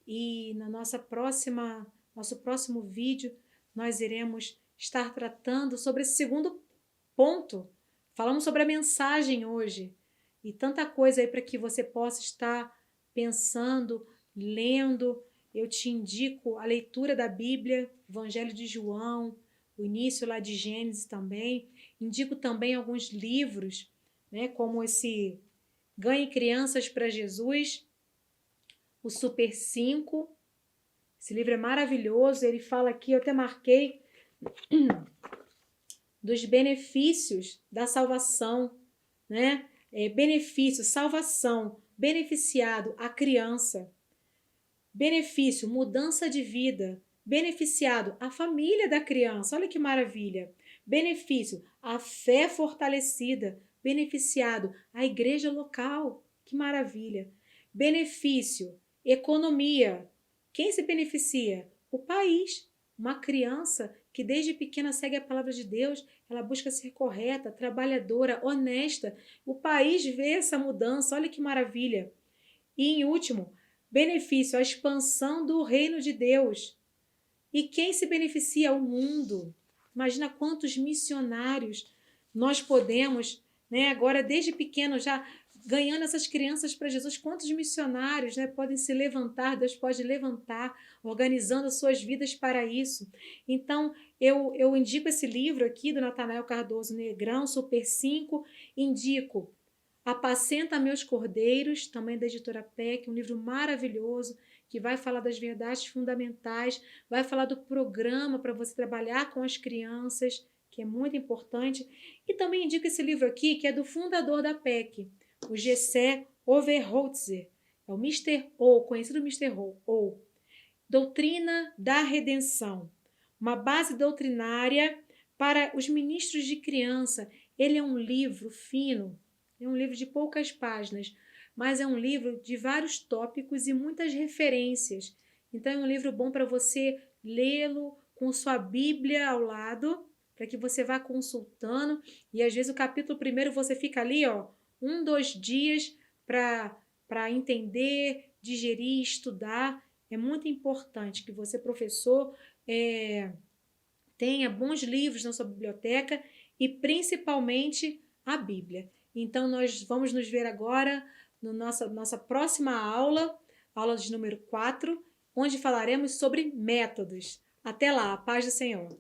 E nosso próximo vídeo nós iremos estar tratando sobre esse segundo ponto. Falamos sobre a mensagem hoje e tanta coisa aí para que você possa estar pensando, lendo. Eu te indico a leitura da Bíblia, Evangelho de João, o início lá de Gênesis também. Indico também alguns livros, né, como esse Ganhe Crianças para Jesus, o Super 5. Esse livro é maravilhoso, ele fala aqui, eu até marquei, dos benefícios da salvação, né? Benefício, salvação, beneficiado a criança. Benefício, mudança de vida. Beneficiado, a família da criança. Olha que maravilha. Benefício, a fé fortalecida. Beneficiado, a igreja local. Que maravilha. Benefício, economia. Quem se beneficia? O país. Uma criança que desde pequena segue a palavra de Deus, ela busca ser correta, trabalhadora, honesta. O país vê essa mudança. Olha que maravilha. E em último, benefício, a expansão do reino de Deus. E quem se beneficia? O mundo. Imagina quantos missionários nós podemos, né, agora desde pequeno já ganhando essas crianças para Jesus, quantos missionários, né, podem se levantar, Deus pode levantar, organizando as suas vidas para isso. Então, eu indico esse livro aqui do Natanael Cardoso Negrão, Super 5, indico Apacenta Meus Cordeiros, também da editora PEC, um livro maravilhoso que vai falar das verdades fundamentais, vai falar do programa para você trabalhar com as crianças, que é muito importante. E também indico esse livro aqui, que é do fundador da PEC, o Gessé Overholtzer, é o Mr. O, conhecido Mr. O. Doutrina da Redenção, uma base doutrinária para os ministros de criança. Ele é um livro fino, é um livro de poucas páginas, mas é um livro de vários tópicos e muitas referências. Então é um livro bom para você lê-lo com sua Bíblia ao lado, para que você vá consultando. E às vezes o capítulo primeiro você fica ali, 2 dias para entender, digerir, estudar. É muito importante que você, professor, tenha bons livros na sua biblioteca e principalmente a Bíblia. Então, nós vamos nos ver agora na nossa próxima aula de número 4, onde falaremos sobre métodos. Até lá, a paz do Senhor.